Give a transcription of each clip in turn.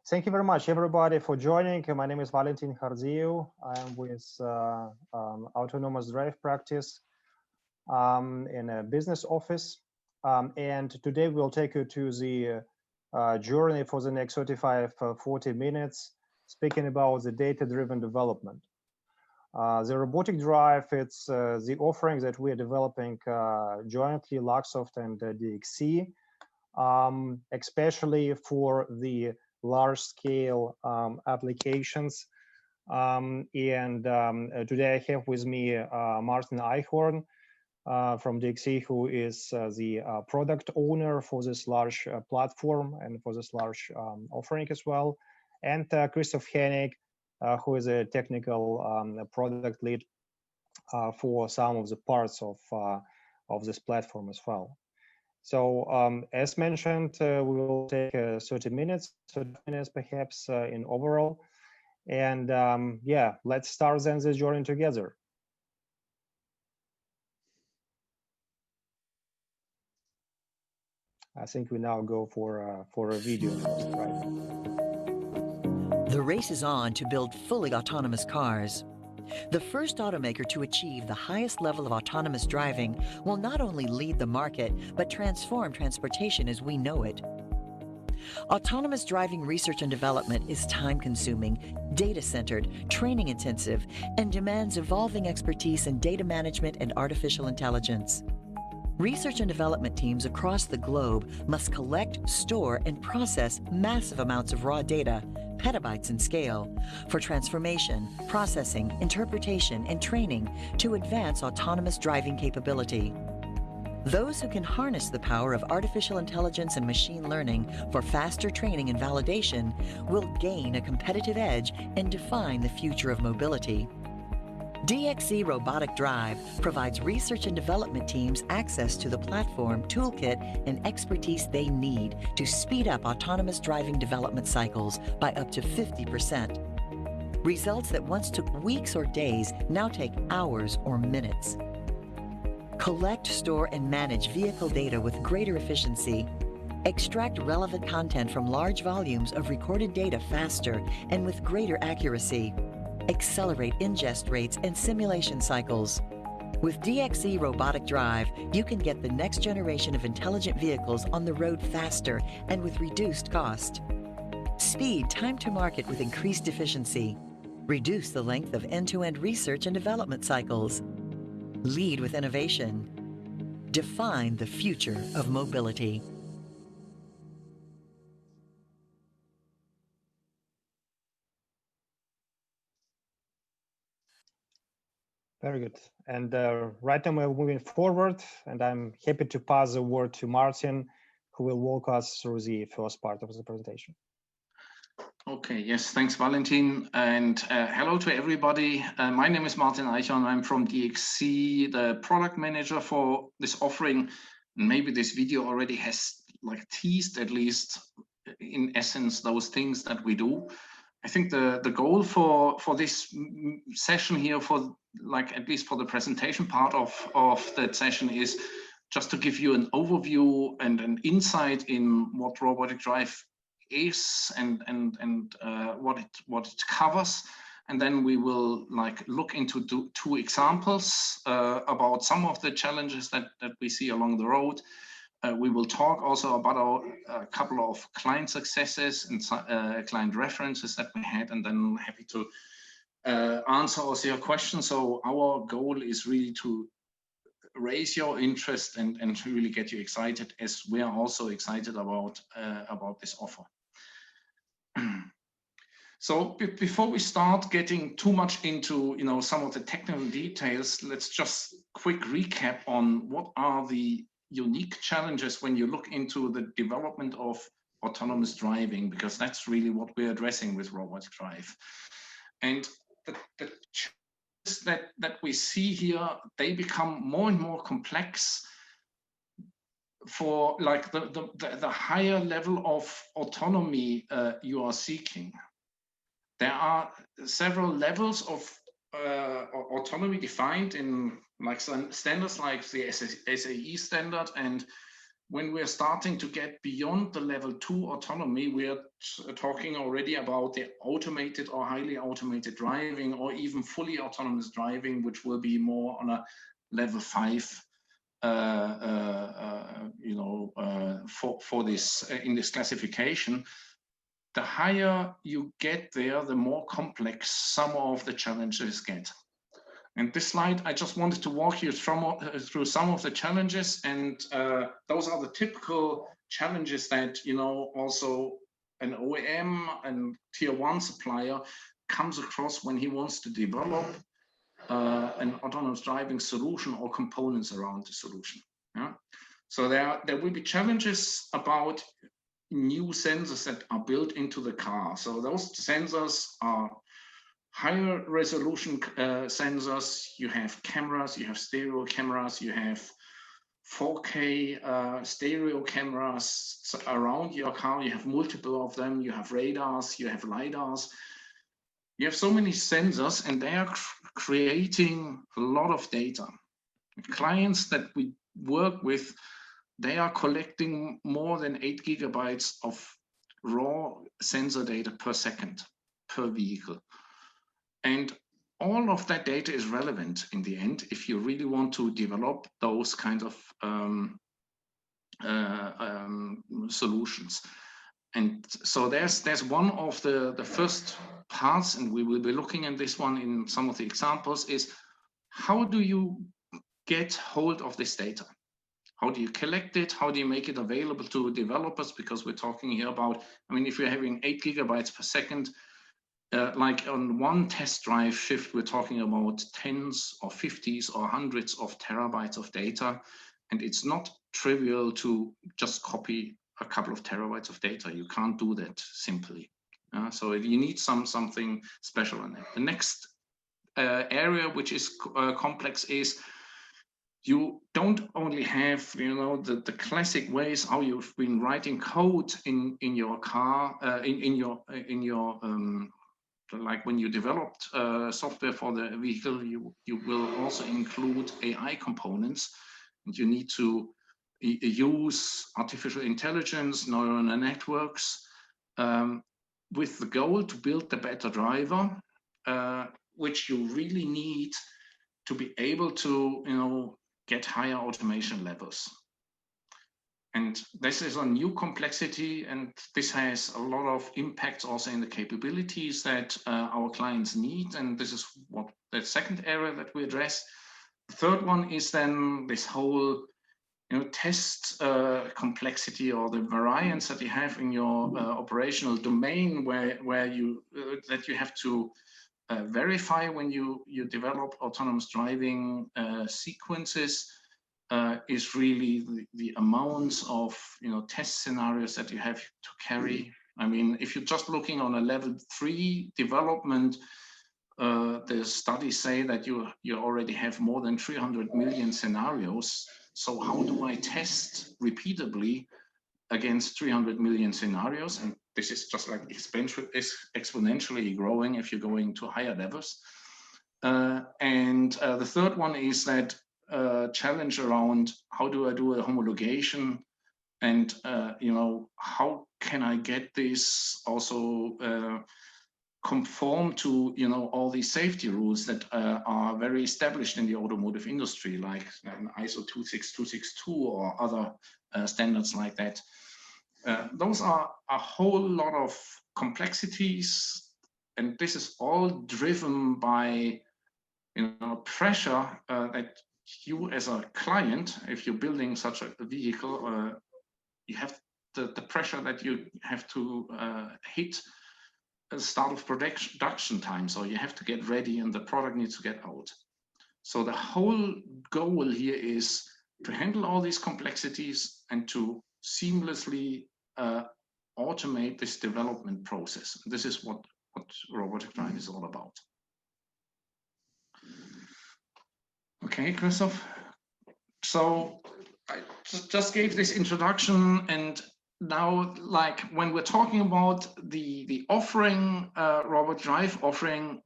Thank you very much, everybody, for joining. My name is Valiantsin Hardzeyeu. I'm with Autonomous Drive Practice in a business office. And today we'll take you to the journey for the next 40 minutes, speaking about the data-driven development. The Robotic Drive, it's the offering that we're developing jointly, Luxoft and DXC, especially for the large-scale applications. Today I have with me Martin Eichhorn from DXC, who is the product owner for this large platform and for this large offering as well, and Christoph Hennig, who is a technical product lead for some of the parts of this platform as well. So as mentioned, we will take 30 minutes perhaps in overall. And yeah, let's start then this journey together. I think we now go for a video first, right? The race is on to build fully autonomous cars. The first automaker to achieve the highest level of autonomous driving will not only lead the market, but transform transportation as we know it. Autonomous driving research and development is time-consuming, data-centered, training-intensive, and demands evolving expertise in data management and artificial intelligence. Research and development teams across the globe must collect, store, and process massive amounts of raw data, petabytes in scale, for transformation, processing, interpretation, and training to advance autonomous driving capability. Those who can harness the power of artificial intelligence and machine learning for faster training and validation will gain a competitive edge and define the future of mobility. DXC Robotic Drive provides research and development teams access to the platform, toolkit, and expertise they need to speed up autonomous driving development cycles by up to 50%. Results that once took weeks or days now take hours or minutes. Collect, store, and manage vehicle data with greater efficiency. Extract relevant content from large volumes of recorded data faster and with greater accuracy. Accelerate ingest rates and simulation cycles. With DXC Robotic Drive, you can get the next generation of intelligent vehicles on the road faster and with reduced cost. Speed time to market with increased efficiency. Reduce the length of end-to-end research and development cycles. Lead with innovation. Define the future of mobility. Very good. And right now we're moving forward, and I'm happy to pass the word to Martin, who will walk us through the first part of the presentation. Okay, yes, thanks, Valentin. And hello to everybody. My name is Martin Eichhorn. I'm from DXC, the product manager for this offering. And maybe this video already has like teased, at least in essence, those things that we do. I think the goal for this session here, for like at least for the presentation part of that session, is just to give you an overview and an insight in what Robotic Drive is and what it covers, and then we will like look into two examples about some of the challenges that we see along the road. We will talk also about a couple of client successes and client references that we had, and then happy to answer also your questions. So our goal is really to raise your interest and to really get you excited, as we are also excited about this offer. So before we start getting too much into some of the technical details, let's just quick recap on what are the unique challenges when you look into the development of autonomous driving, because that's really what we're addressing with Robotic Drive. And the challenges that we see here, they become more and more complex for like the higher level of autonomy you are seeking. There are several levels of autonomy defined in like some standards like the SAE standard, and when we're starting to get beyond the level 2 autonomy, we're talking already about the automated or highly automated driving, or even fully autonomous driving, which will be more on a level 5, for this in this classification. The higher you get there, the more complex some of the challenges get. And this slide, I just wanted to walk you through some of the challenges, and those are the typical challenges that, also an OEM and tier 1 supplier comes across when he wants to develop an autonomous driving solution or components around the solution. Yeah? So there will be challenges about new sensors that are built into the car. So those sensors are higher resolution sensors. You have cameras, you have stereo cameras, you have 4K stereo cameras around your car. You have multiple of them. You have radars, you have LiDARs. You have so many sensors, and they are creating a lot of data. Clients that we work with, they are collecting more than 8 GB of raw sensor data per second per vehicle. And all of that data is relevant in the end if you really want to develop those kind of solutions. And so there's one of the first parts, and we will be looking at this one in some of the examples, is how do you get hold of this data? How do you collect it? How do you make it available to developers? Because we're talking here about, if you're having 8 GB per second, like on one test drive shift, we're talking about tens or 50s or hundreds of terabytes of data. And it's not trivial to just copy a couple of terabytes of data. You can't do that simply. So you need something special in it. The next area which is complex is you don't only have the classic ways how you've been writing code in your car, in your like when you developed software for the vehicle, you will also include AI components, and you need to use artificial intelligence, neural networks, with the goal to build the better driver, which you really need to be able to get higher automation levels. And this is a new complexity, and this has a lot of impacts also in the capabilities that our clients need. And this is what the second area that we address. The third one is then this whole test complexity, or the variance that you have in your operational domain, where you that you have to verify when you develop autonomous driving sequences. Is really the amounts of test scenarios that you have to carry. If you're just looking on a level 3 development, the studies say that you already have more than 300 million scenarios. So how do I test repeatably against 300 million scenarios? And this is just like exponentially growing if you're going to higher levels. And the third one is that challenge around how do I do a homologation, and how can I get this also conform to all these safety rules that are very established in the automotive industry, like ISO 26262 or other standards like that. Those are a whole lot of complexities, and this is all driven by pressure that you as a client, if you're building such a vehicle, you have the pressure that you have to hit a start of production time. So you have to get ready and the product needs to get out. So the whole goal here is to handle all these complexities and to seamlessly automate this development process. This is what robotic drive is all about. Okay, Christoph. So I just gave this introduction, and now, like when we're talking about the offering, robot drive offering,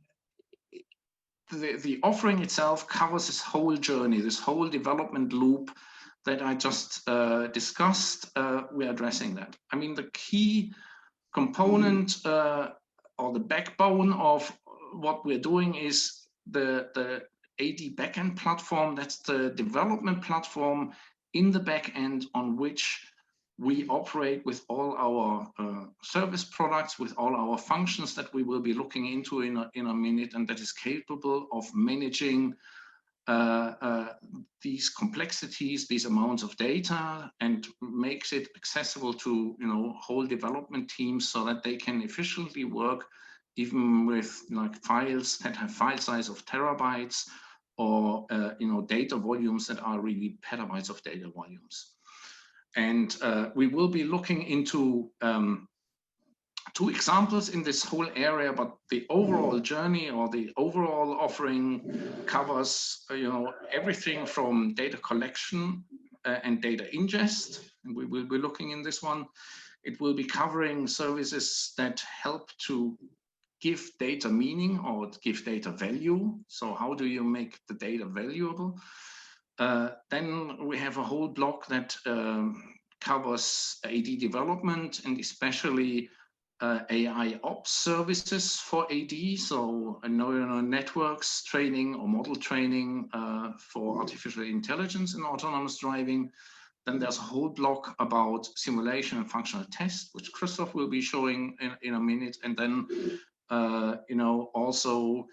the offering itself covers this whole journey, this whole development loop that I just discussed, we're addressing that. I mean, the key component or the backbone of what we're doing is the AD backend platform. That's the development platform in the backend on which we operate with all our service products, with all our functions that we will be looking into in a minute, and that is capable of managing these complexities, these amounts of data, and makes it accessible to whole development teams so that they can efficiently work even with like files that have file size of terabytes or data volumes that are really petabytes of data volumes. And we will be looking into 2 examples in this whole area, but the overall journey or the overall offering covers everything from data collection and data ingest, and we will be looking in this one. It will be covering services that help to give data meaning or give data value. So how do you make the data valuable? Then we have a whole block that covers AD development and especially AI ops services for AD, so neural networks training or model training for artificial intelligence and autonomous driving. Then there's a whole block about simulation and functional test, which Christoph will be showing in a minute. And then, also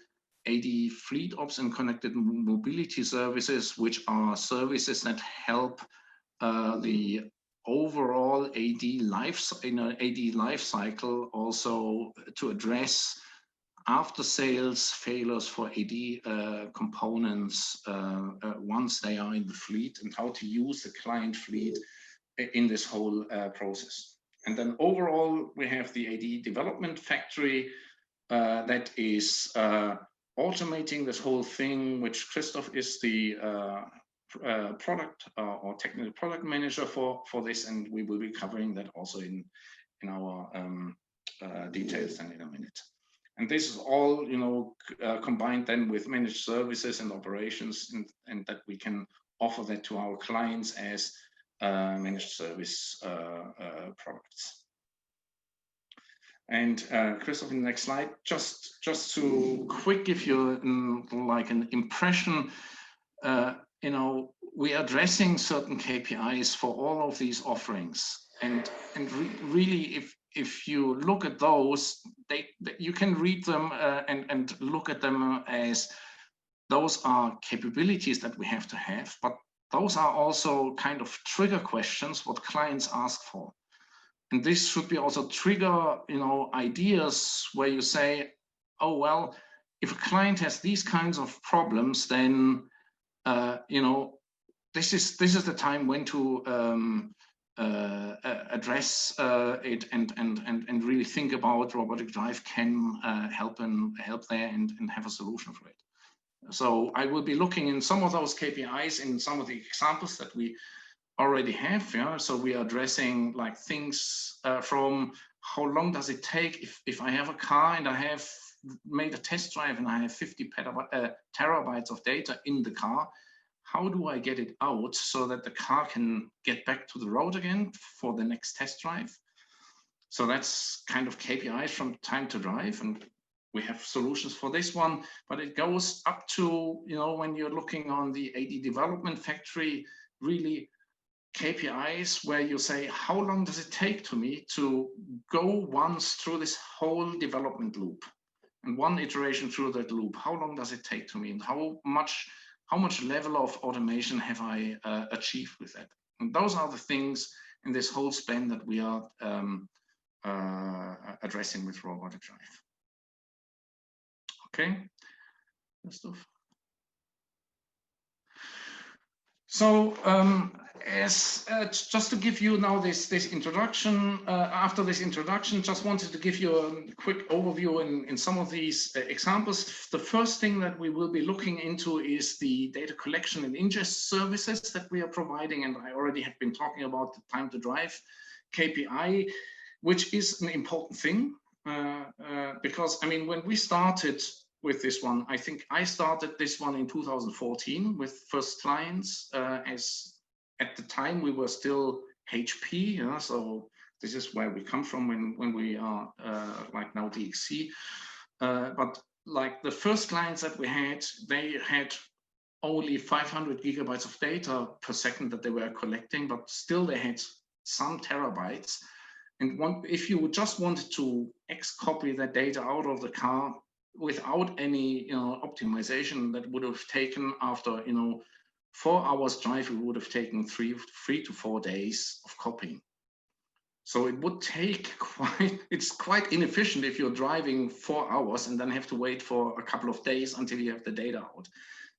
AD fleet ops and connected mobility services, which are services that help the overall AD life cycle also to address after sales failures for AD components once they are in the fleet, and how to use the client fleet in this whole process. And then overall, we have the AD development factory that is automating this whole thing, which Christoph is the product or technical product manager for this, and we will be covering that also in our details then in a minute. And this is all combined then with managed services and operations, and that we can offer that to our clients as managed service products. And Christoph, in the next slide, just to quick give you like an impression. We are addressing certain KPIs for all of these offerings, and really, if you look at those, you can read them and look at them as those are capabilities that we have to have, but those are also kind of trigger questions what clients ask for, and this should be also trigger ideas where you say, oh well, if a client has these kinds of problems, then this is the time when to address it and really think about robotic drive can help there and have a solution for it. So I will be looking in some of those KPIs in some of the examples that we already have. Yeah, so we are addressing like things from how long does it take if I have a car and I have made a test drive and I have 50 terabytes of data in the car. How do I get it out so that the car can get back to the road again for the next test drive? So that's kind of KPIs from time to drive, and we have solutions for this one, but it goes up to, when you're looking on the AD development factory, really KPIs where you say, how long does it take to me to go once through this whole development loop and one iteration through that loop? How long does it take to me, and how much level of automation have I achieved with that? And those are the things in this whole span that we are addressing with robotic drive. Okay, Christoph. So just to give you now this introduction, after this introduction, just wanted to give you a quick overview in some of these examples. The first thing that we will be looking into is the data collection and ingest services that we are providing, and I already have been talking about the time to drive KPI, which is an important thing because, I mean, when we started with this one, I think I started this one in 2014 with first clients as at the time we were still HP, so this is where we come from when we are like now DXC. But like the first clients that we had, they had only 500 gigabytes of data per second that they were collecting, but still they had some terabytes. And if you just wanted to copy that data out of the car without any optimization, that would have taken after 4 hours drive, it would have taken three to 4 days of copying. So it would take it's quite inefficient if you're driving 4 hours and then have to wait for a couple of days until you have the data out.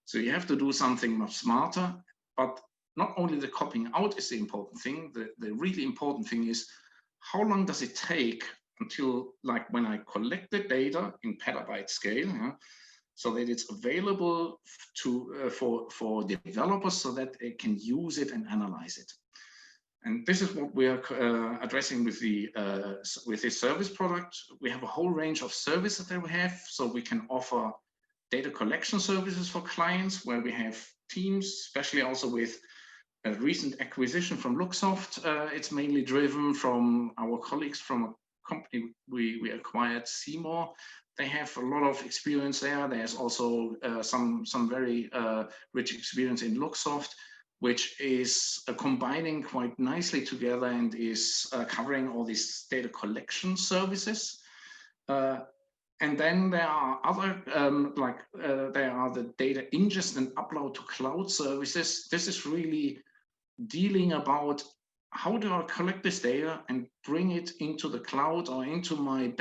So you have to do something much smarter, but not only the copying out is the important thing, the really important thing is how long does it take until, like, when I collect the data in petabyte scale, so that it's available to for developers so that they can use it and analyze it. And this is what we are addressing with this service product. We have a whole range of services that we have, so we can offer data collection services for clients where we have teams, especially also with a recent acquisition from Luxoft. It's mainly driven from our colleagues from a company we acquired, Seymour. They have a lot of experience there. There's also some very rich experience in Luxoft, which is combining quite nicely together and is covering all these data collection services. And then there are other, there are the data ingest and upload to cloud services. This is really dealing about how do I collect this data and bring it into the cloud or into my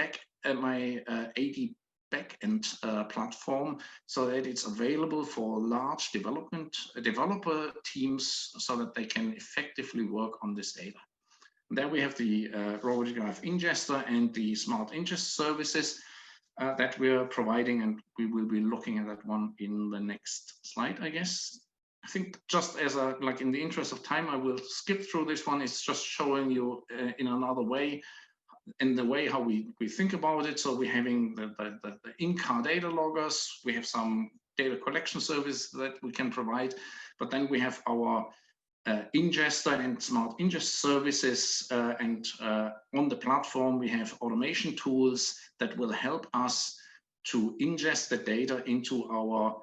AD backend platform so that it's available for large developer teams so that they can effectively work on this data. And there we have the Robotic ingester and the smart ingest services that we're providing, and we will be looking at that one in the next slide, I guess. I think just as in the interest of time, I will skip through this one. It's just showing you in another way, in the way how we think about it. So we're having the in-car data loggers, we have some data collection service that we can provide, but then we have our ingester and smart ingest services, and on the platform we have automation tools that will help us to ingest the data into our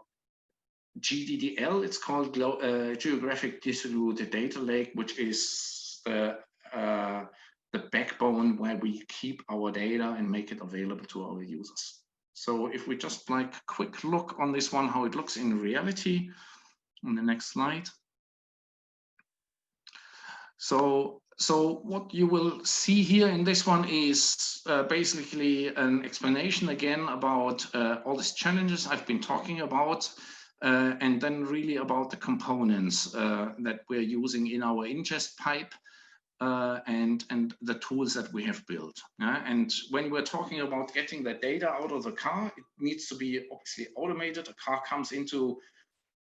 GDDL. It's called Geographic Distributed Data Lake, which is the backbone where we keep our data and make it available to our users. So if we just like a quick look on this one, how it looks in reality on the next slide. So what you will see here in this one is basically an explanation again about all these challenges I've been talking about, and then really about the components that we're using in our ingest pipe and the tools that we have built. And when we're talking about getting the data out of the car, it needs to be obviously automated. A car comes into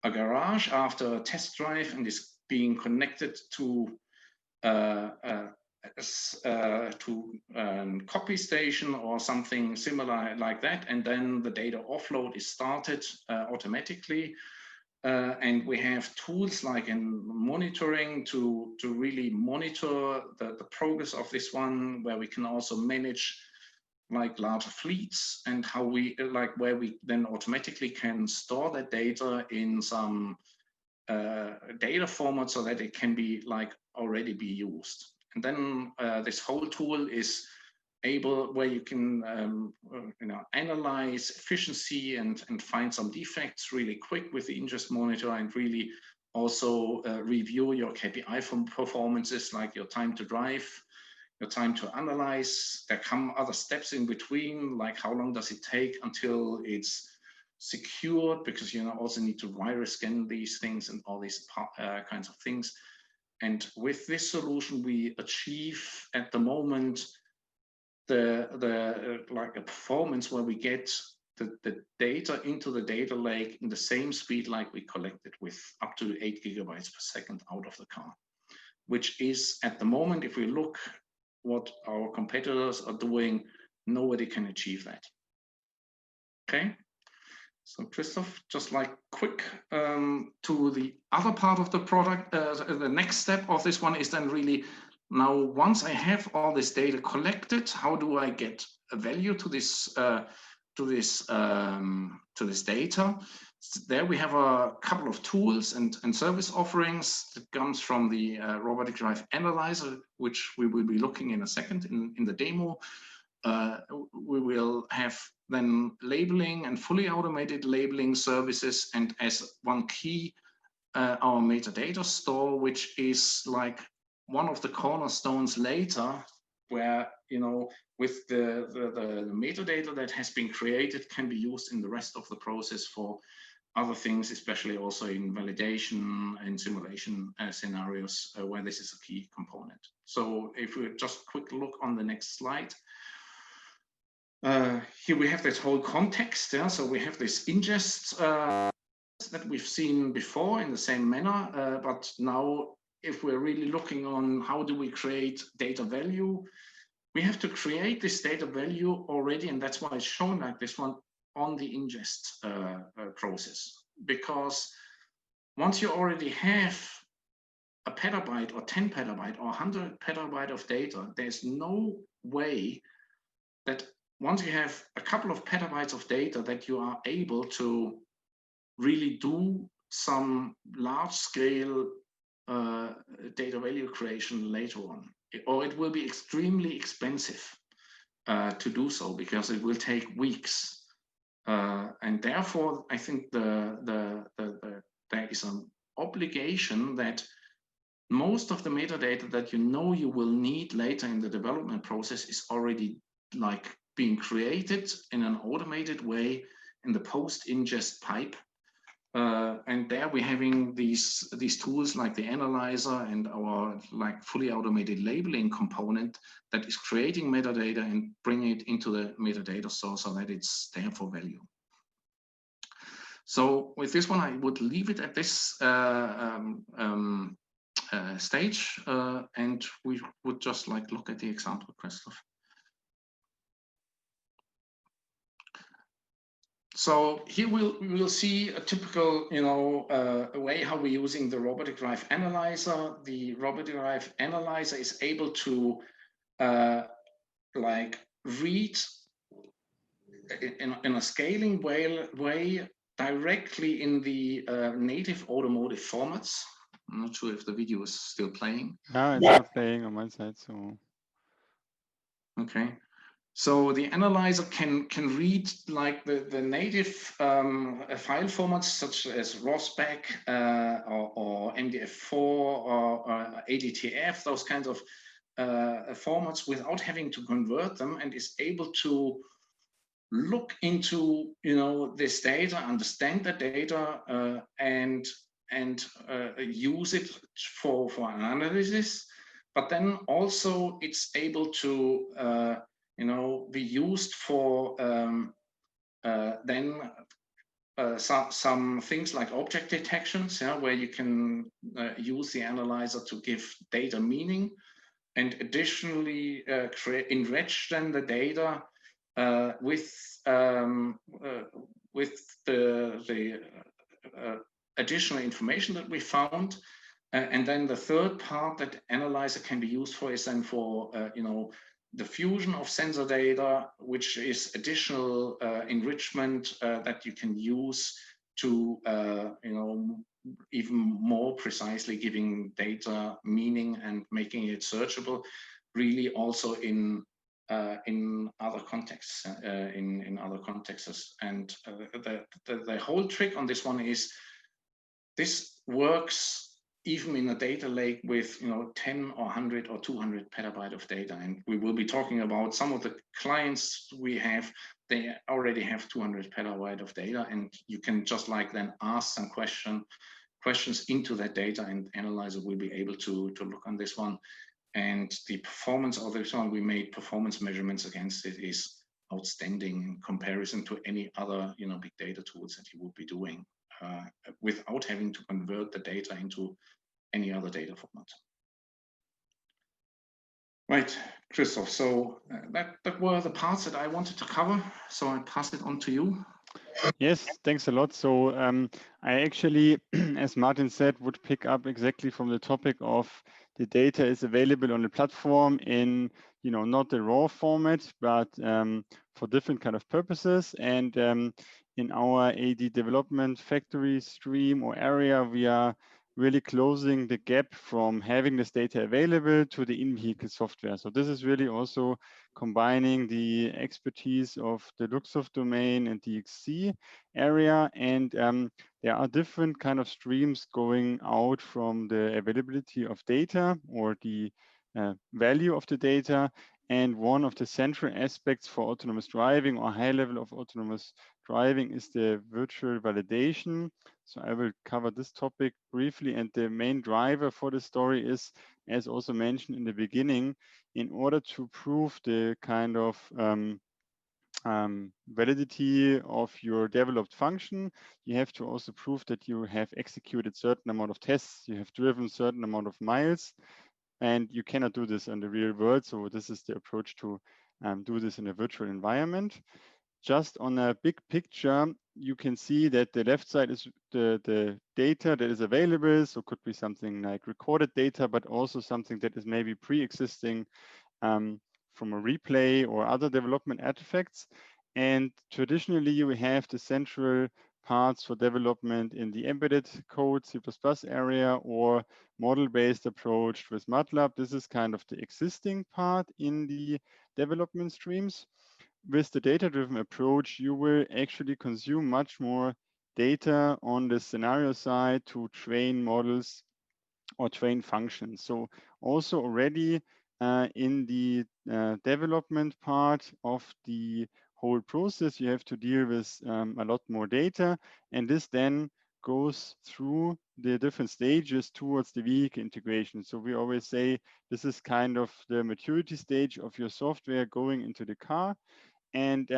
a garage after a test drive and is being connected to a copy station or something similar like that, and then the data offload is started automatically, and we have tools like in monitoring to really monitor the progress of this one, where we can also manage like larger fleets, and how we where we then automatically can store that data in some data format so that it can be already be used. And then this whole tool is able where you can analyze efficiency and find some defects really quick with the ingest monitor, and really also review your KPI from performances like your time to drive, your time to analyze. There come other steps in between, like how long does it take until it's secured, because you also need to virus scan these things and all these kinds of things. And with this solution, we achieve at the moment the a performance where we get the data into the data lake in the same speed like we collected, with up to 8 gigabytes per second out of the car, which is at the moment, if we look what our competitors are doing, nobody can achieve that. Okay. So Christoph, just like quick to the other part of the product, the next step of this one is then really, now once I have all this data collected, how do I get a value to this data? So there we have a couple of tools and service offerings that comes from the Robotic Drive Analyzer, which we will be looking in a second in the demo. We will have then labeling and fully automated labeling services, and as one key, our metadata store, which is like one of the cornerstones later, where, you know, with the metadata that has been created can be used in the rest of the process for other things, especially also in validation and simulation scenarios where this is a key component. So if we just quick look on the next slide. Here we have this whole context. Yeah? So we have this ingest that we've seen before in the same manner, but now if we're really looking on how do we create data value, we have to create this data value already, and that's why it's shown like this one on the ingest process. Because once you already have a petabyte or 10 petabyte or 100 petabyte of data, there's no way that once you have a couple of petabytes of data that you are able to really do some large scale data value creation later on, or it will be extremely expensive to do so because it will take weeks. And therefore, I think there is an obligation that most of the metadata that you know you will need later in the development process is already like being created in an automated way in the post-ingest pipe. And there we're having these tools like the analyzer and our like fully automated labeling component that is creating metadata and bringing it into the metadata source so that it's there for value. So with this one, I would leave it at this stage, and we would just like look at the example, Christoph. So here we will see a typical, you know, way how we're using the Robotic Drive Analyzer. The Robotic Drive Analyzer is able to like read in a scaling way directly in the native automotive formats. I'm not sure if the video is still playing. No, it's not playing on my side. So okay. So the analyzer can read like the native file formats such as ROSBAC or MDF4 or ADTF, those kinds of formats without having to convert them, and is able to look into, you know, this data, understand the data, and use it for an analysis. But then also it's able to you know, be used for then some things like object detections, yeah, where you can use the analyzer to give data meaning, and additionally enrich then the data with the additional information that we found. And then the third part that analyzer can be used for is then for you know, the fusion of sensor data, which is additional enrichment that you can use to, you know, even more precisely giving data meaning and making it searchable, really also in other contexts, in other contexts. And the whole trick on this one is this works even in a data lake with, you know, 10 or 100 or 200 petabyte of data. And we will be talking about some of the clients we have, they already have 200 petabyte of data, and you can just like then ask some questions into that data, and analyzer will be able to look on this one. And the performance of this one, we made performance measurements against it, is outstanding in comparison to any other, you know, big data tools that you would be doing. Without having to convert the data into any other data format. Right, Christoph, so that were the parts that I wanted to cover, so I pass it on to you. Yes, thanks a lot. So I actually, as Martin said, would pick up exactly from the topic of the data is available on the platform in, not the raw format, but for different kind of purposes. And in our AD development factory stream or area, we are really closing the gap from having this data available to the in-vehicle software. So this is really also combining the expertise of the Luxoft domain and DXC area. And there are different kind of streams going out from the availability of data or the value of the data. And one of the central aspects for autonomous driving or high level of autonomous driving is the virtual validation. So I will cover this topic briefly. And the main driver for the story is, as also mentioned in the beginning, in order to prove the kind of validity of your developed function, you have to also prove that you have executed certain amount of tests, you have driven certain amount of miles, and you cannot do this in the real world. So this is the approach to do this in a virtual environment. Just on a big picture, you can see that the left side is the data that is available. So could be something like recorded data, but also something that is maybe pre-existing from a replay or other development artifacts. And traditionally, we have the central parts for development in the embedded code C++ area or model-based approach with MATLAB. This is kind of the existing part in the development streams. With the data-driven approach, you will actually consume much more data on the scenario side to train models or train functions. So also already in the development part of the whole process, you have to deal with a lot more data. And this then goes through the different stages towards the vehicle integration. So we always say this is kind of the maturity stage of your software going into the car. And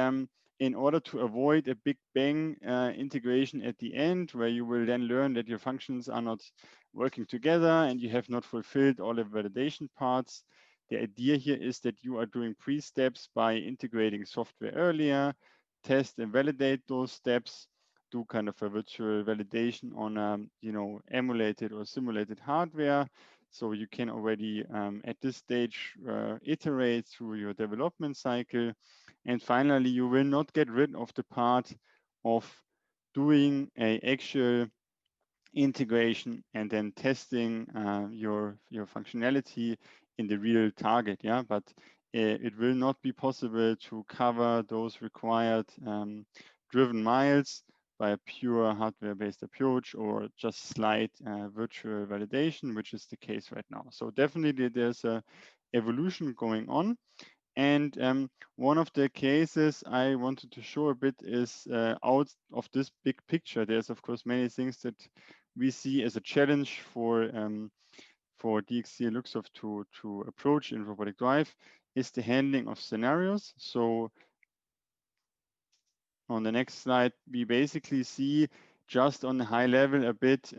in order to avoid a big bang integration at the end, where you will then learn that your functions are not working together and you have not fulfilled all the validation parts, the idea here is that you are doing pre-steps by integrating software earlier, test and validate those steps, do kind of a virtual validation on emulated or simulated hardware. So you can already at this stage iterate through your development cycle. And finally, you will not get rid of the part of doing a actual integration and then testing your functionality in the real target. Yeah, but it will not be possible to cover those required driven miles by a pure hardware-based approach or just slight virtual validation, which is the case right now. So definitely there's a evolution going on. And one of the cases I wanted to show a bit is out of this big picture. There's of course many things that we see as a challenge for DXC and Luxoft to approach in robotic drive is the handling of scenarios. So on the next slide, we basically see just on a high level a bit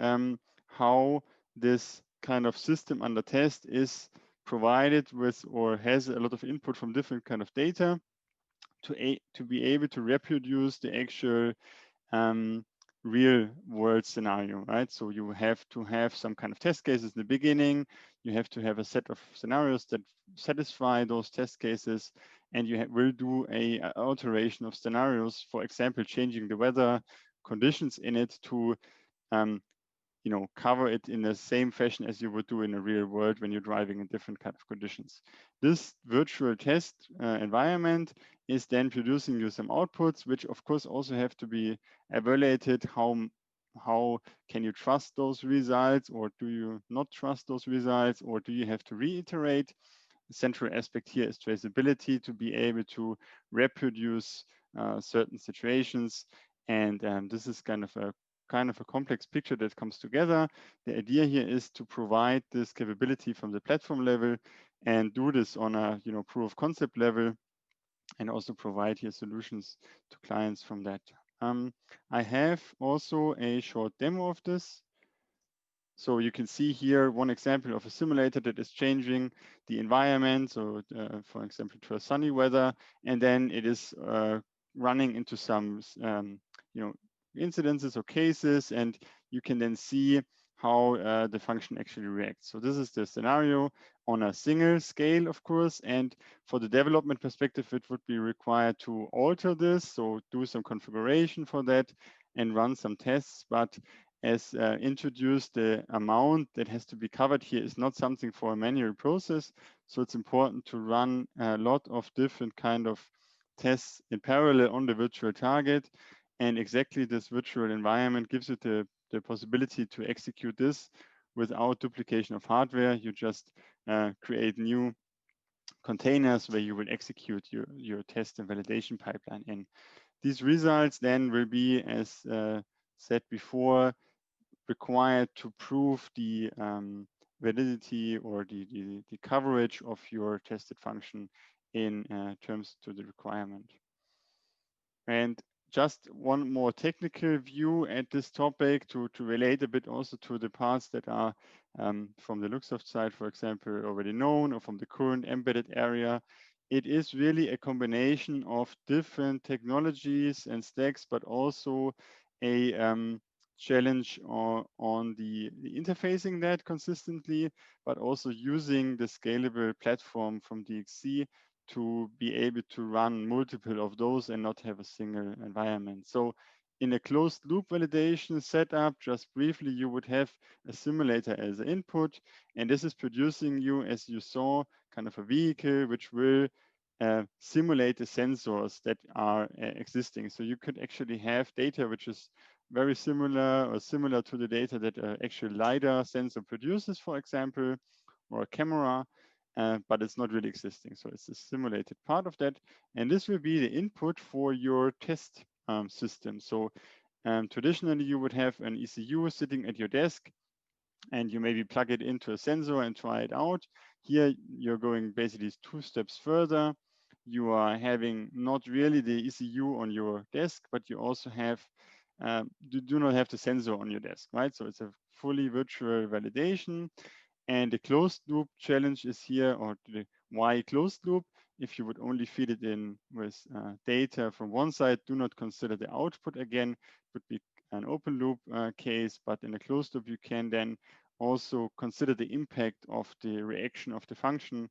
how this kind of system under test is provided with or has a lot of input from different kind of data to be able to reproduce the actual real world scenario, right? So you have to have some kind of test cases in the beginning. You have to have a set of scenarios that satisfy those test cases, and you will do a alteration of scenarios, for example, changing the weather conditions in it to cover it in the same fashion as you would do in a real world when you're driving in different kind of conditions. This virtual test environment is then producing you some outputs, which of course also have to be evaluated. How can you trust those results, or do you not trust those results, or do you have to reiterate? The central aspect here is traceability, to be able to reproduce certain situations. And this is kind of a complex picture that comes together. The idea here is to provide this capability from the platform level and do this on a proof of concept level, and also provide here solutions to clients from that. I have also a short demo of this. So you can see here one example of a simulator that is changing the environment. So for example, to a sunny weather, and then it is running into some incidences or cases, and you can then see how the function actually reacts. So this is the scenario on a single scale, of course, and for the development perspective, it would be required to alter this, so do some configuration for that and run some tests. But as introduced, the amount that has to be covered here is not something for a manual process. So it's important to run a lot of different kind of tests in parallel on the virtual target. And exactly this virtual environment gives you the possibility to execute this without duplication of hardware. You just create new containers where you will execute your test and validation pipeline in. These results then will be, as said before, required to prove the validity or the coverage of your tested function in terms to the requirement. And just one more technical view at this topic to relate a bit also to the parts that are from the Luxoft side, for example, already known, or from the current embedded area. It is really a combination of different technologies and stacks, but also a challenge on the interfacing that consistently, but also using the scalable platform from DXC to be able to run multiple of those and not have a single environment. So in a closed loop validation setup, just briefly, you would have a simulator as an input, and this is producing you, as you saw, kind of a vehicle which will simulate the sensors that are existing. So you could actually have data which is very similar or similar to the data that actual LiDAR sensor produces, for example, or a camera, but it's not really existing. So it's a simulated part of that. And this will be the input for your test system. So traditionally, you would have an ECU sitting at your desk, and you maybe plug it into a sensor and try it out. Here, you're going basically 2 steps further. You are having not really the ECU on your desk, but you also have, you do not have the sensor on your desk, right? So it's a fully virtual validation. And the closed loop challenge is here, or the why closed loop? If you would only feed it in with data from one side, do not consider the output again. It would be an open loop case, but in a closed loop, you can then also consider the impact of the reaction of the function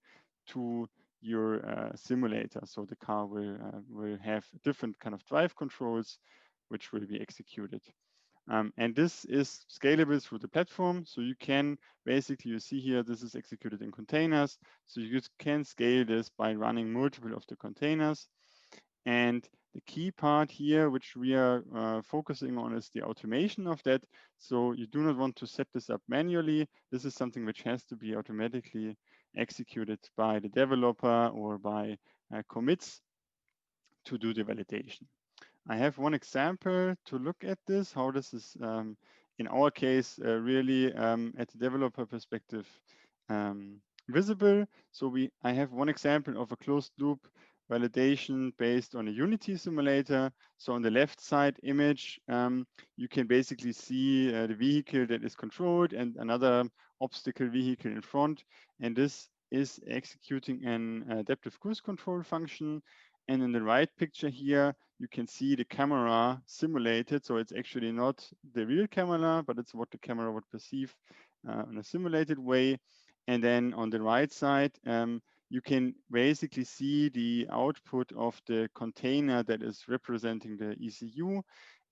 to your simulator. So the car will have different kind of drive controls, which will be executed. And this is scalable through the platform. So you can basically, you see here, this is executed in containers. So you can scale this by running multiple of the containers. And the key part here, which we are focusing on, is the automation of that. So you do not want to set this up manually. This is something which has to be automatically executed by the developer or by commits to do the validation. I have one example to look at this, how this is, in our case, really at the developer perspective visible. So I have one example of a closed loop validation based on a Unity simulator. So on the left side image, you can basically see the vehicle that is controlled and another obstacle vehicle in front. And this is executing an adaptive cruise control function. And in the right picture here, you can see the camera simulated. So it's actually not the real camera, but it's what the camera would perceive in a simulated way. And then on the right side, you can basically see the output of the container that is representing the ECU.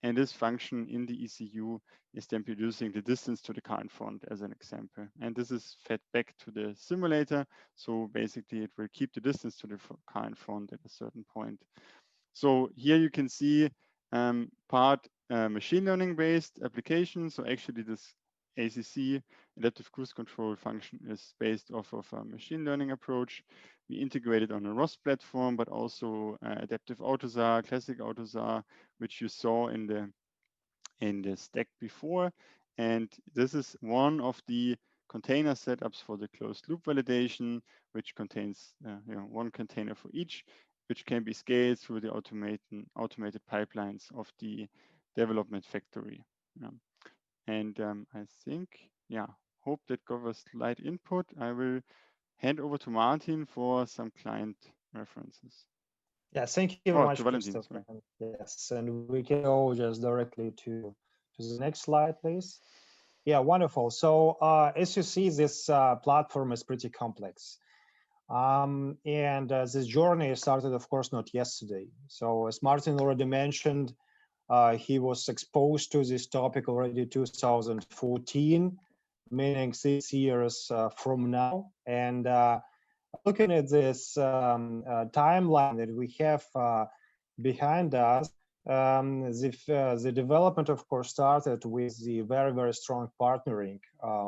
And this function in the ECU is then producing the distance to the car in front as an example. And this is fed back to the simulator. So basically it will keep the distance to the car in front at a certain point. So here you can see part machine learning based application. So actually this ACC, adaptive cruise control function, is based off of a machine learning approach. We integrated on a ROS platform, but also adaptive AutoSAR, classic AutoSAR, which you saw in the stack before. And this is one of the container setups for the closed loop validation, which contains one container for each, which can be scaled through the automated pipelines of the development factory. And I think, hope that covers slide input. I will hand over to Martin for some client references. Yeah, thank you very Oh, much, to Valentin, Christoph. sorry. Yes, and we can go just directly to the next slide, please. Yeah, wonderful. So as you see, this platform is pretty complex. And this journey started, of course, not yesterday. So as Martin already mentioned, he was exposed to this topic already 2014, meaning 6 years from now. And looking at this timeline that we have behind us, the development, of course, started with the very, very strong partnering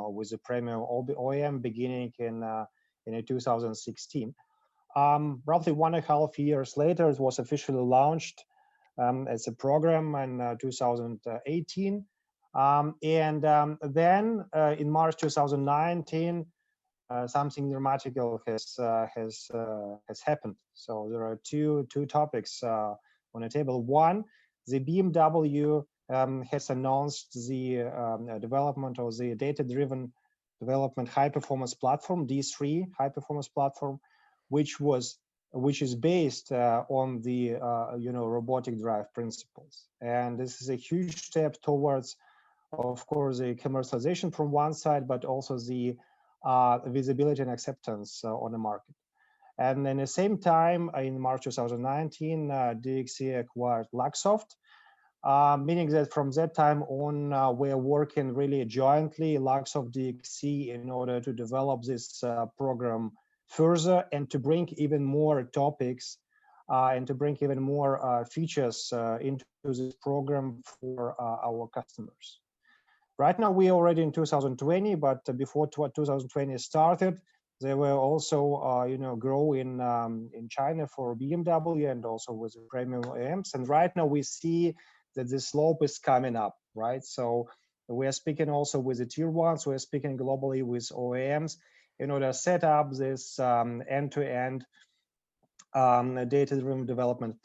with the premium OEM beginning in 2016. Roughly 1.5 years later, it was officially launched as a program in 2018. Then in March 2019, something dramatical has happened. So there are two topics on the table. One, the BMW has announced the development of the data-driven development high-performance platform, D3 high-performance platform, which is based on the robotic drive principles. And this is a huge step towards, of course, the commercialization from one side, but also the visibility and acceptance on the market. And in the same time, in March 2019, DXC acquired Luxoft, meaning that from that time on, we're working really jointly, Luxoft DXC, in order to develop this program further and to bring even more topics and to bring even more features into this program for our customers. Right now, we are already in 2020, but before 2020 started, they were also, growing in China for BMW and also with premium OEMs. And right now, we see that the slope is coming up, right? So we are speaking also with the tier ones. We are speaking globally with OEMs in order to set up this end-to-end data-driven development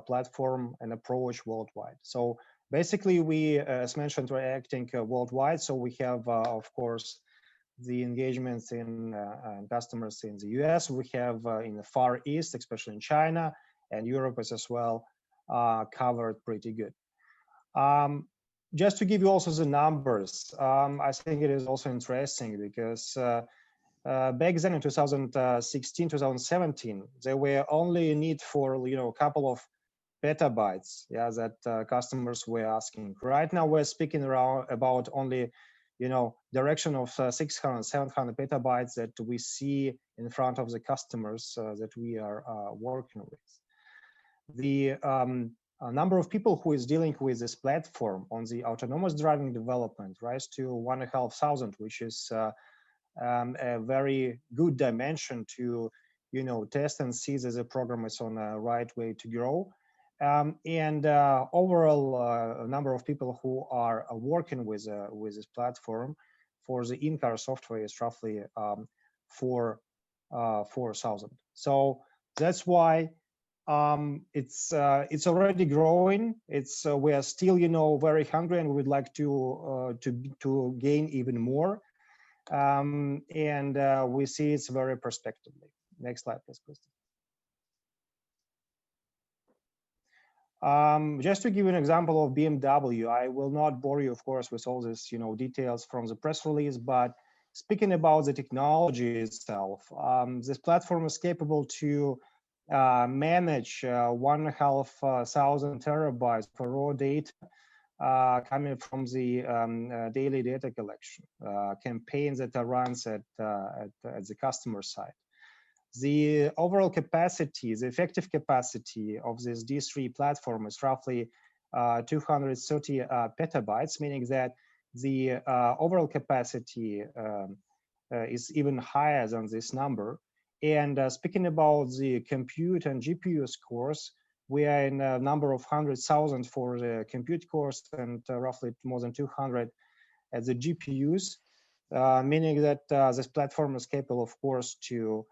platform and approach worldwide. So basically, we, as mentioned, we're acting worldwide. So we have, of course, the engagements in customers in the US. We have in the Far East, especially in China, and Europe is as well covered pretty good. Just to give you also the numbers, I think it is also interesting because back then in 2016, 2017, there were only a need for a couple of petabytes, yeah, that customers were asking. Right now, we're speaking about only, direction of 600, 700 petabytes that we see in front of the customers that we are working with. The number of people who is dealing with this platform on the autonomous driving development rise to 1,500, which is a very good dimension to, test and see that the program is on a right way to grow. And overall number of people who are working with this platform for the in-car software is roughly 4,000. So that's why it's already growing. We are still very hungry, and we would like to gain even more. And we see it's very prospectively. Next slide, please, Christoph. Just to give you an example of BMW, I will not bore you, of course, with all this, details from the press release, but speaking about the technology itself, this platform is capable to manage 1,500 terabytes for raw data coming from the daily data collection campaigns that are run at the customer side. The overall capacity, the effective capacity of this D3 platform is roughly 230 petabytes, meaning that the overall capacity is even higher than this number. And speaking about the compute and GPU cores, we are in a number of 100,000 for the compute cores and roughly more than 200 at the GPUs, meaning that this platform is capable, of course, to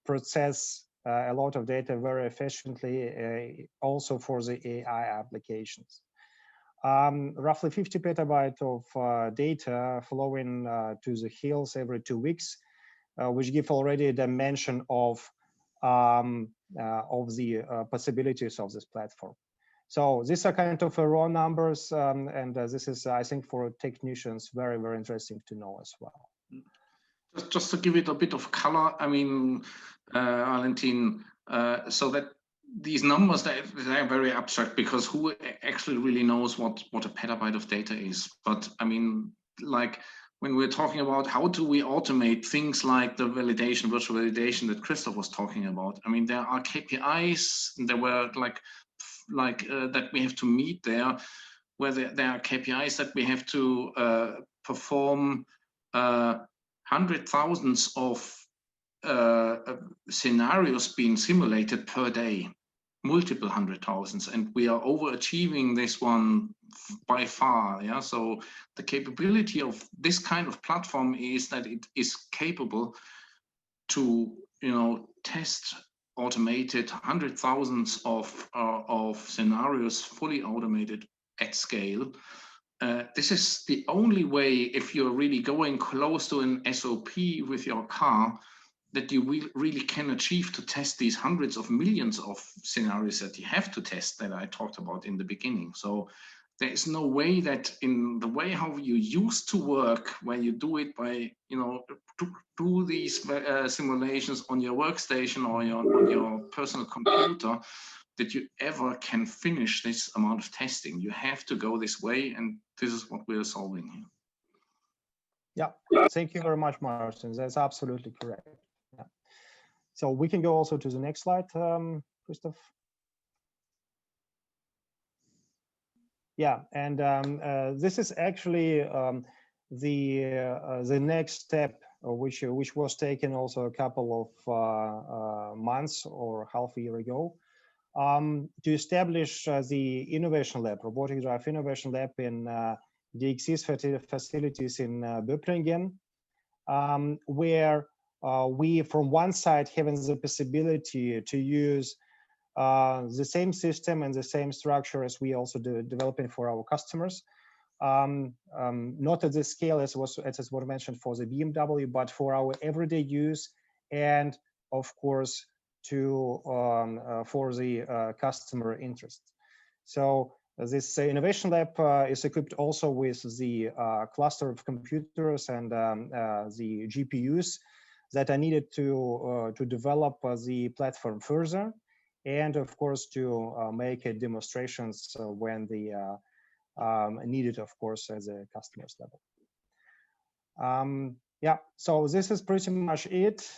process a lot of data very efficiently, also for the AI applications. Roughly 50 petabytes of data flowing to the hills every 2 weeks, which give already a dimension of of the possibilities of this platform. So these are kind of raw numbers, and this is, I think, for technicians, very, very interesting to know as well. Just to give it a bit of color, I mean, Valentin, so that these numbers, they're very abstract, because who actually really knows what a petabyte of data is? But I mean, like when we're talking about how do we automate things like the validation, virtual validation that Christoph was talking about, I mean, there are KPIs, there were like that we have to meet there, where there are KPIs that we have to perform hundred thousands of scenarios being simulated per day, multiple hundred thousands, and we are overachieving this one by far. Yeah, so the capability of this kind of platform is that it is capable to, test automated hundred thousands of scenarios, fully automated at scale. This is the only way, if you're really going close to an SOP with your car, that you really can achieve to test these hundreds of millions of scenarios that you have to test, that I talked about in the beginning. So there is no way that in the way how you used to work, where you do it by, do these simulations on your workstation or on your personal computer, that you ever can finish this amount of testing. You have to go this way, and this is what we're solving here. Yeah, thank you very much, Martin. That's absolutely correct. Yeah. So we can go also to the next slide, Christoph. Yeah, and this is actually the next step, which was taken also a couple of months or half a year ago, to establish the innovation lab, robotic drive innovation lab in DXC's facilities in Böblingen, where we, from one side, having the possibility to use the same system and the same structure as we also developing for our customers, not at the scale as was mentioned for the BMW, but for our everyday use, and of course for the customer interest. So this innovation lab is equipped also with the cluster of computers and the GPUs that are needed to develop the platform further, and of course to make demonstrations when they needed, of course, at the customer's level. Yeah, so this is pretty much it.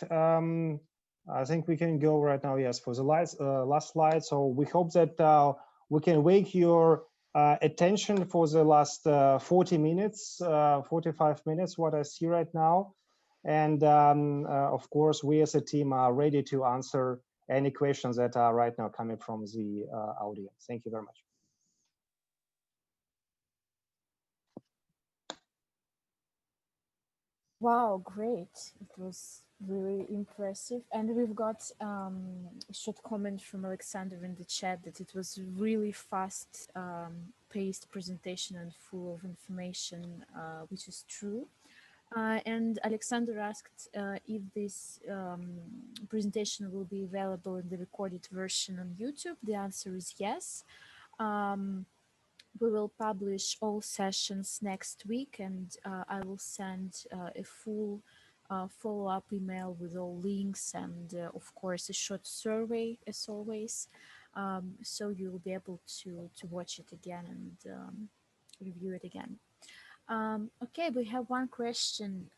I think we can go right now, yes, for the last slide. So we hope that we can wake your attention for the last 40 minutes, 45 minutes, what I see right now. And of course, we as a team are ready to answer any questions that are right now coming from the audience. Thank you very much. Wow, great. It was really impressive. And we've got a short comment from Alexander in the chat that it was really fast paced presentation and full of information, which is true. And Alexander asked if this presentation will be available in the recorded version on YouTube. The answer is yes. We will publish all sessions next week, and I will send a full follow-up email with all links and, of course, a short survey, as always. So you will be able to watch it again and review it again. Okay, we have one question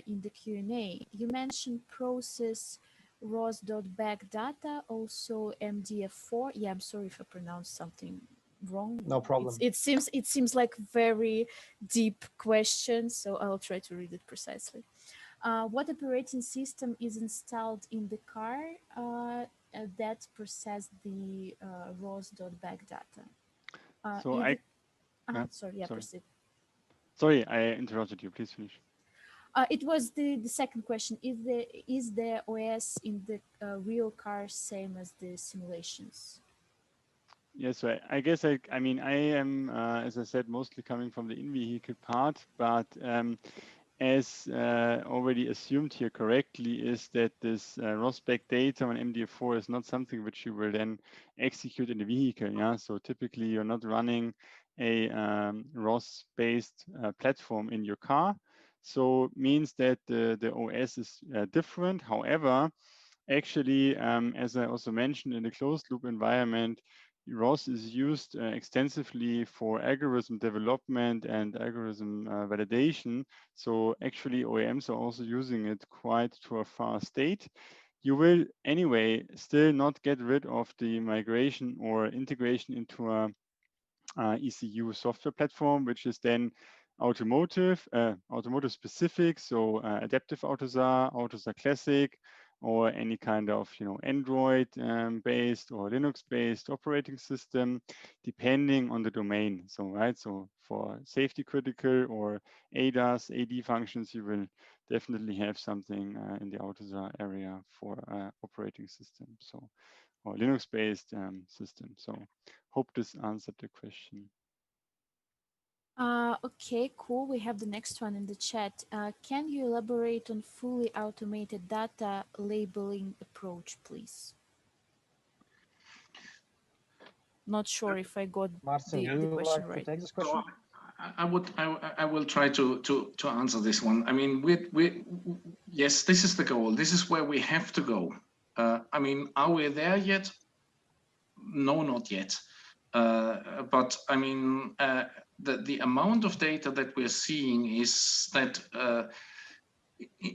in the Q&A. You mentioned process ROS.bag data, also MDF4. Yeah, I'm sorry if I pronounced something wrong. No problem. It seems like very deep question, so I'll try to read it precisely. What operating system is installed in the car that process the ROS.bag data? So sorry, yeah, proceed. Sorry, I interrupted you. Please finish. It was the second question. Is the OS in the real car same as the simulations? Yes, so I guess I mean I am, as I said, mostly coming from the in-vehicle part, but as already assumed here correctly, is that this ROS-backed data on MDF4 is not something which you will then execute in the vehicle. Yeah, so typically you're not running a ROS-based platform in your car. So means that the OS is different. However, actually, as I also mentioned, in the closed loop environment, ROS is used extensively for algorithm development and algorithm validation. So actually OEMs are also using it quite to a far state. You will anyway still not get rid of the migration or integration into a ECU software platform, which is then automotive specific. So adaptive AUTOSAR Classic, or any kind of Android based or Linux based operating system, depending on the domain. So so for safety critical or ADAS AD functions, you will definitely have something in the AUTOSAR area for operating system, so or Linux based system. So hope this answered the question. Okay, cool. We have the next one in the chat. Can you elaborate on fully automated data labeling approach, please? Not sure if I got Martin, the would you question like to right. take this question? I will try to answer this one. I mean, yes, this is the goal. This is where we have to go. I mean, are we there yet? No, not yet. But I mean, the amount of data that we're seeing is that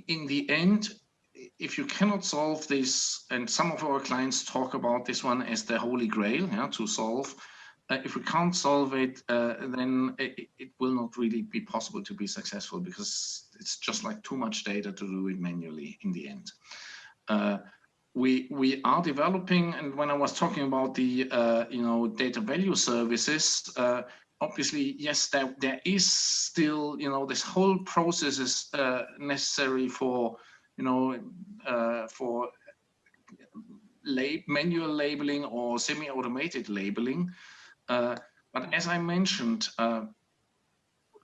in the end, if you cannot solve this, and some of our clients talk about this one as the holy grail, yeah, to solve. If we can't solve it, then it will not really be possible to be successful, because it's just like too much data to do it manually in the end. We are developing, and when I was talking about the data value services, obviously, yes, there is still, this whole process is necessary for, for manual labeling or semi-automated labeling. But as I mentioned,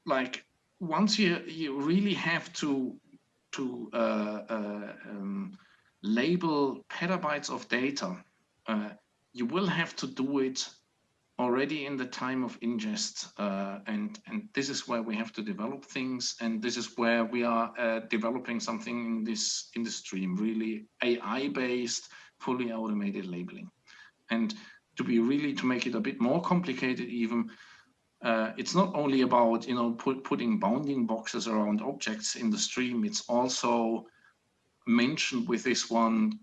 like once you really have to label petabytes of data, you will have to do it already in the time of ingest, and this is where we have to develop things, and this is where we are developing something in this stream, really AI-based, fully automated labeling. And to make it a bit more complicated even, it's not only about putting bounding boxes around objects in the stream, it's also mentioned with this one,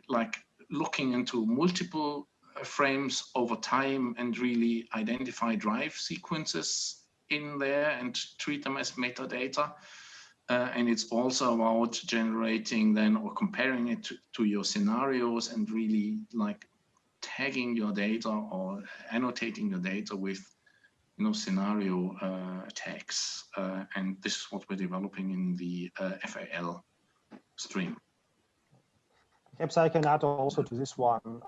like looking into multiple frames over time and really identify drive sequences in there and treat them as metadata. And it's also about generating then or comparing it to your scenarios and really like tagging your data or annotating your data with scenario tags. And this is what we're developing in the FAL stream. Perhaps I can add also to this one.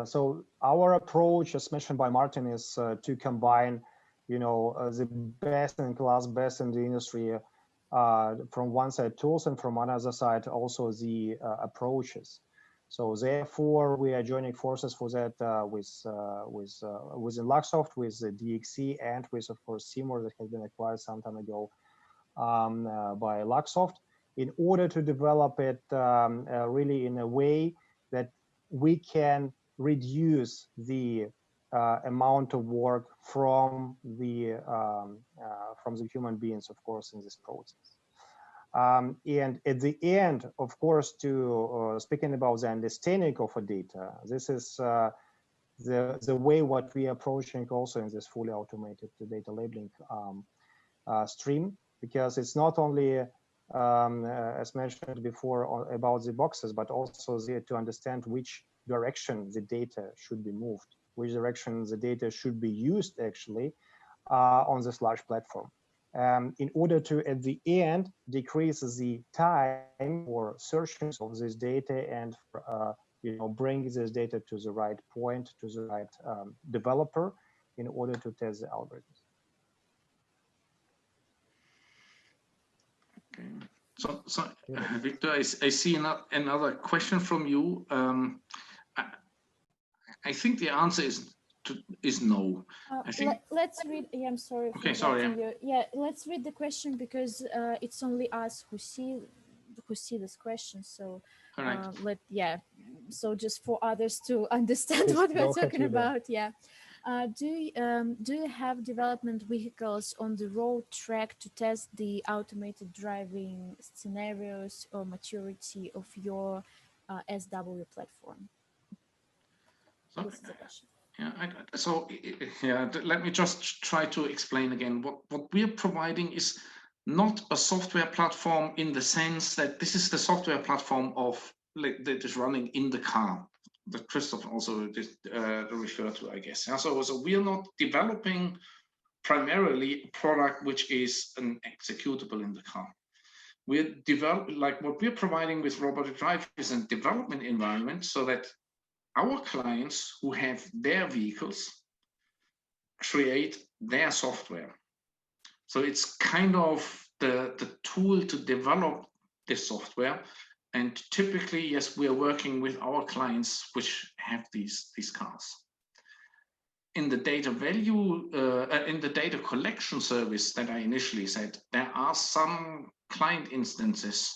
So our approach, as mentioned by Martin, is to combine, the best in class, best in the industry, from one side tools, and from another side also the approaches. So therefore, we are joining forces for that within Luxoft, with the DXC, and with, of course, Seymour, that has been acquired some time ago by Luxoft, in order to develop it really in a way that we can reduce the amount of work from the human beings, of course, in this process. And at the end, of course, to speaking about the understanding of a data, this is the way what we are approaching also in this fully automated data labeling stream, because it's not only as mentioned before about the boxes, but also there to understand which direction the data should be moved, which direction the data should be used actually on this large platform, in order to, at the end, decrease the time for searching of this data and bring this data to the right point, to the right developer, in order to test the algorithms. Okay. So Victor, I see another question from you. I think the answer is no. I think. Let's read. Yeah, I'm sorry for interrupting you. Yeah, let's read the question because it's only us who see this question. So so just for others to understand what we're talking about. Yeah. Do you have development vehicles on the road track to test the automated driving scenarios or maturity of your SW platform? This is the question. Yeah, let me just try to explain again. What we're providing is not a software platform in the sense that this is the software platform that is running in the car, that Christoph also referred to, I guess. Yeah, so we are not developing primarily a product which is an executable in the car. We're developing, like what we're providing with Robotic Drive is a development environment so that our clients who have their vehicles create their software. So it's kind of the tool to develop this software. And typically, yes, we are working with our clients which have these cars. In the data in the data collection service that I initially said, there are some client instances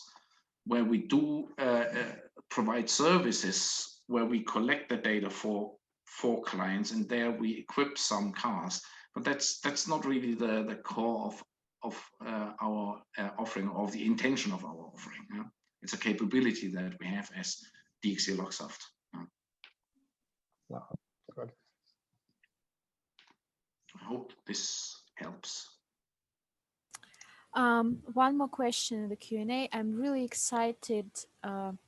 where we do provide services where we collect the data for clients, and there we equip some cars. But that's not really the core of our offering, or the intention of our offering. Yeah? It's a capability that we have as DXC Luxoft. Yeah. Good. I hope this helps. One more question in the Q&A. I'm really excited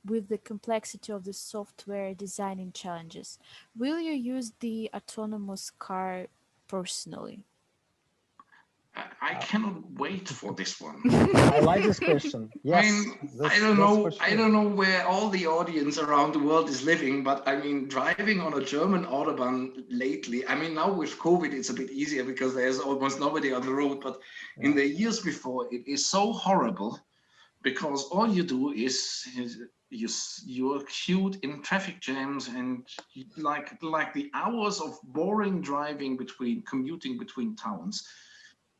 with the complexity of the software designing challenges. Will you use the autonomous car personally? I cannot wait for this one. I like this question. Yes. I mean, I don't know where all the audience around the world is living, but I mean, driving on a German Autobahn lately, I mean, now with COVID, it's a bit easier because there's almost nobody on the road, but in the years before, it is so horrible because all you do is you're queued in traffic jams, and like the hours of boring driving commuting between towns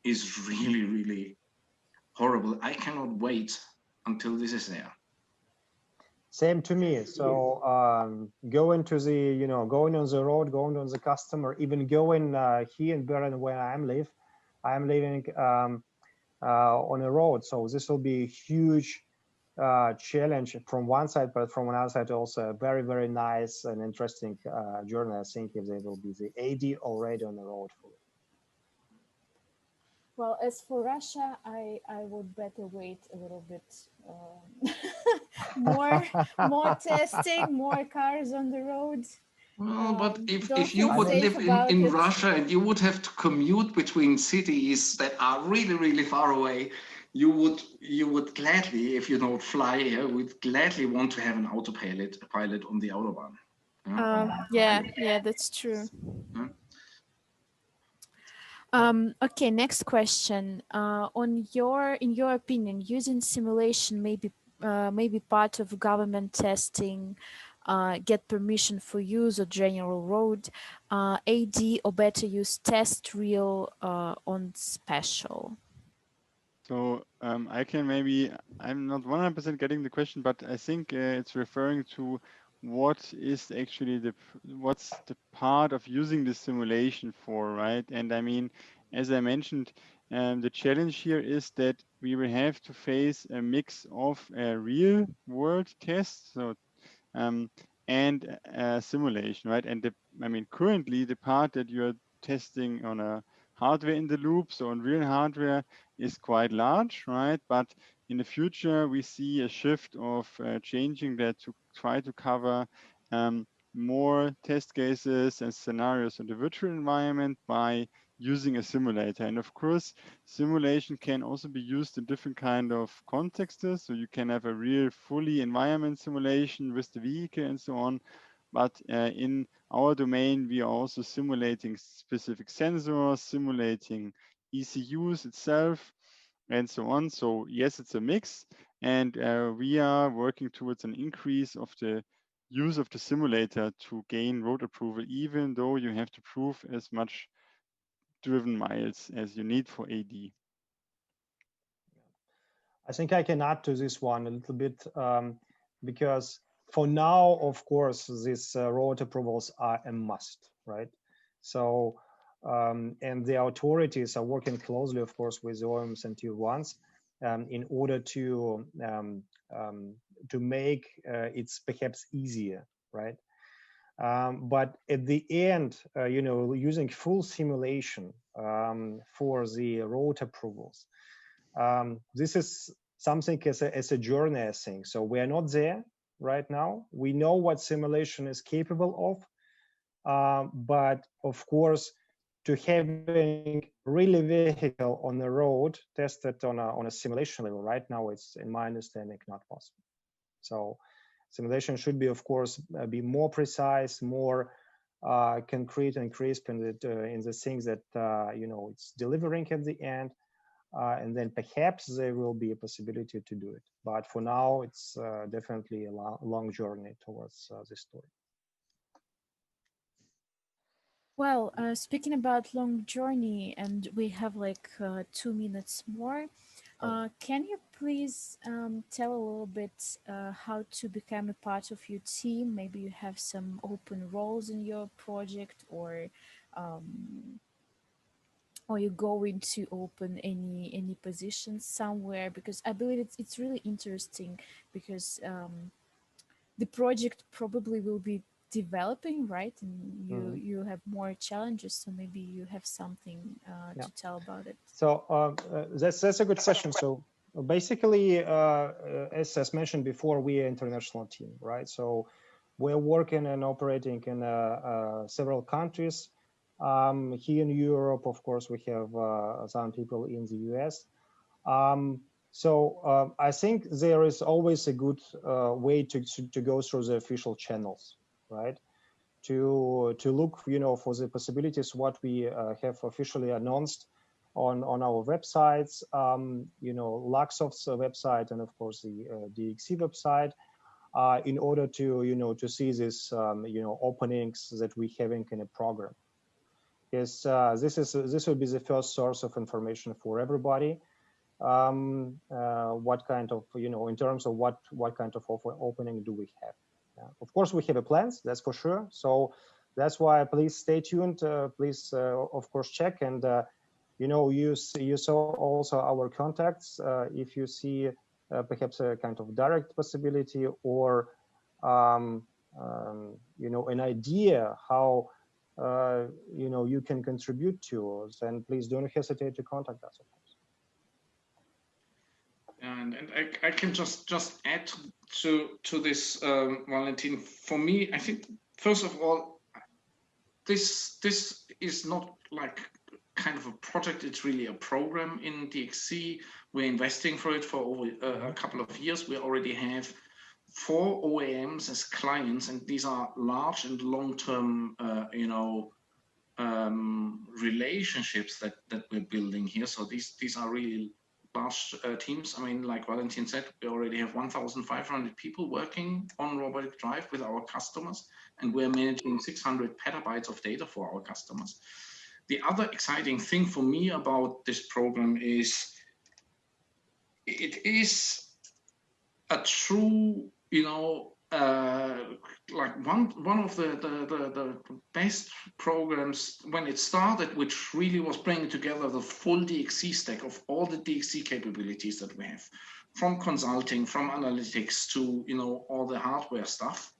is really, really horrible. I cannot wait until this is there. Same to me. So going to the, going on the road, going on the customer, even going here in Berlin where I'm living on a road. So this will be a huge challenge from one side, but from another side also a very, very nice and interesting journey. I think if there will be the AD already on the road for it. Well, as for Russia, I would better wait a little bit more testing, more cars on the road. Well, but if you would live in Russia and you would have to commute between cities that are really, really far away, you would gladly, if you don't fly here, would gladly want to have an autopilot on the Autobahn. Yeah, that's true. Okay, next question. In your opinion, using simulation may be part of government testing, get permission for use of general road, AD, or better use test real on special? So I can I'm not 100% getting the question, but I think it's referring to what is actually what's the part of using the simulation for, right? And I mean, as I mentioned, the challenge here is that we will have to face a mix of real world tests, so and simulation, right? And I mean, currently the part that you're testing on a hardware in the loop, so on real hardware, is quite large, right? But in the future, we see a shift of changing that to try to cover more test cases and scenarios in the virtual environment by using a simulator. And of course, simulation can also be used in different kind of contexts. So you can have a real fully environment simulation with the vehicle and so on. But in our domain, we are also simulating specific sensors, simulating ECUs itself. and so on. So yes, it's a mix, and we are working towards an increase of the use of the simulator to gain road approval, even though you have to prove as much driven miles as you need for AD. I think I can add to this one a little bit, because for now, of course, these road approvals are a must, right? So, and the authorities are working closely, of course, with the OEMs and Tier 1s in order to make it's perhaps easier, right? But at the end, you know, using full simulation for the road approvals, this is something as a journey, I think. So we are not there right now. We know what simulation is capable of, but of course, to having really vehicle on the road tested on a simulation level right now, it's, in my understanding, not possible. So simulation should be, of course, be more precise, more concrete and crisp in the things that you know, it's delivering at the end. And then perhaps there will be a possibility to do it. But for now, it's definitely a long journey towards this story. Well, speaking about long journey, and we have like 2 minutes more, can you please tell a little bit how to become a part of your team? Maybe you have some open roles in your project, um, or you're going to open any positions somewhere, because I believe it's really interesting, because the project probably will be developing, right? And you have more challenges, so maybe you have something to tell about it. So that's a good question. So basically, as mentioned before, we are an international team, right? So we're working and operating in several countries. Here in Europe, of course, we have some people in the US. So I think there is always a good way to go through the official channels, right? To look, you know, for the possibilities what we have officially announced on our websites, you know, Luxoft's website, and of course the DXC website, in order to, you know, to see this, you know, openings that we having in a program. Because this will be the first source of information for everybody. What kind of, you know, in terms of what kind of opening do we have? Of course, we have a plans, that's for sure. So that's why please stay tuned. Please, of course, check, and you know, you saw also our contacts. If you see perhaps a kind of direct possibility, or you know, an idea how you know, you can contribute to us, then please don't hesitate to contact us, of course. And I can just add to this, Valentin. For me, I think first of all, this is not like kind of a project. It's really a program in DXC. We're investing for it for over a couple of years. We already have 4 OEMs as clients, and these are large and long-term, you know, relationships that we're building here. So these are really large teams. I mean, like Valentin said, we already have 1,500 people working on Robotic Drive with our customers, and we're managing 600 petabytes of data for our customers. The other exciting thing for me about this program is it is a true, you know, like one of the best programs when it started, which really was bringing together the full DXC stack of all the DXC capabilities that we have, from consulting, from analytics to, you know, all the hardware stuff,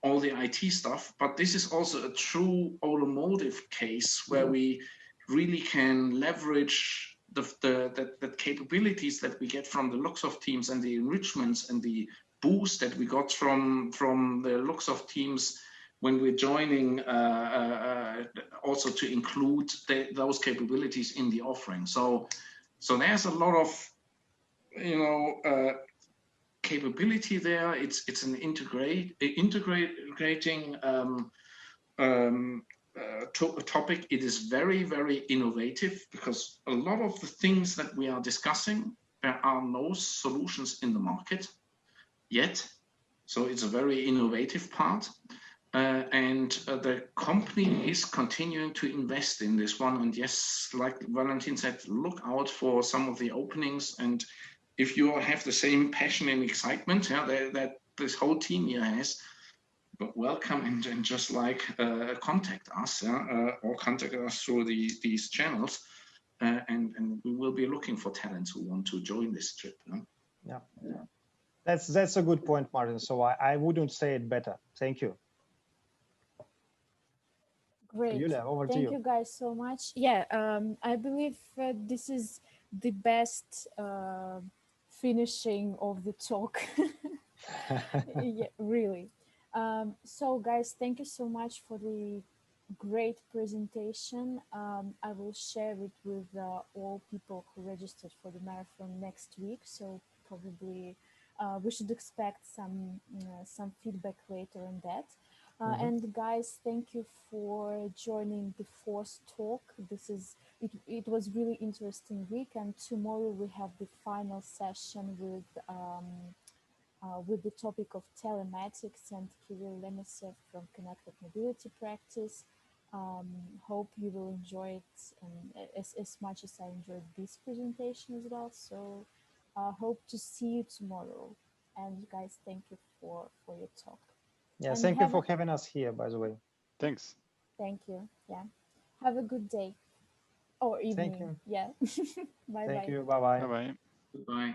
all the IT stuff. But this is also a true automotive case where we really can leverage the capabilities that we get from the Luxoft teams and the enrichments and the boost that we got from the Luxoft teams when we're joining, also to include those capabilities in the offering. So there's a lot of, you know, capability there. It's an integrating topic. It is very, very innovative because a lot of the things that we are discussing, there are no solutions in the market yet. So it's a very innovative part. And the company is continuing to invest in this one. And yes, like Valentin said, look out for some of the openings. And if you have the same passion and excitement that this whole team here has, but welcome and just like contact us or contact us through these channels. And we will be looking for talents who want to join this trip. Yeah. That's a good point, Martin. So I wouldn't say it better. Thank you. Great. Yulia, over to Thank you. you guys so much. Yeah, I believe this is the best finishing of the talk. Yeah, really. So guys, thank you so much for the great presentation. I will share it with all people who registered for the marathon next week. So probably we should expect some feedback later on that. And guys, thank you for joining the fourth talk. It was really interesting week, and tomorrow we have the final session with the topic of telematics and Kirill Lemesev from Connected Mobility Practice. Hope you will enjoy it as much as I enjoyed this presentation as well. So hope to see you tomorrow. And guys, thank you for your talk. Yeah, And thank you for having us here, by the way. Thanks. Thank you. Yeah. Have a good day or evening. Thank you. Yeah. Bye-bye. Thank you. Bye-bye. Bye-bye. Goodbye.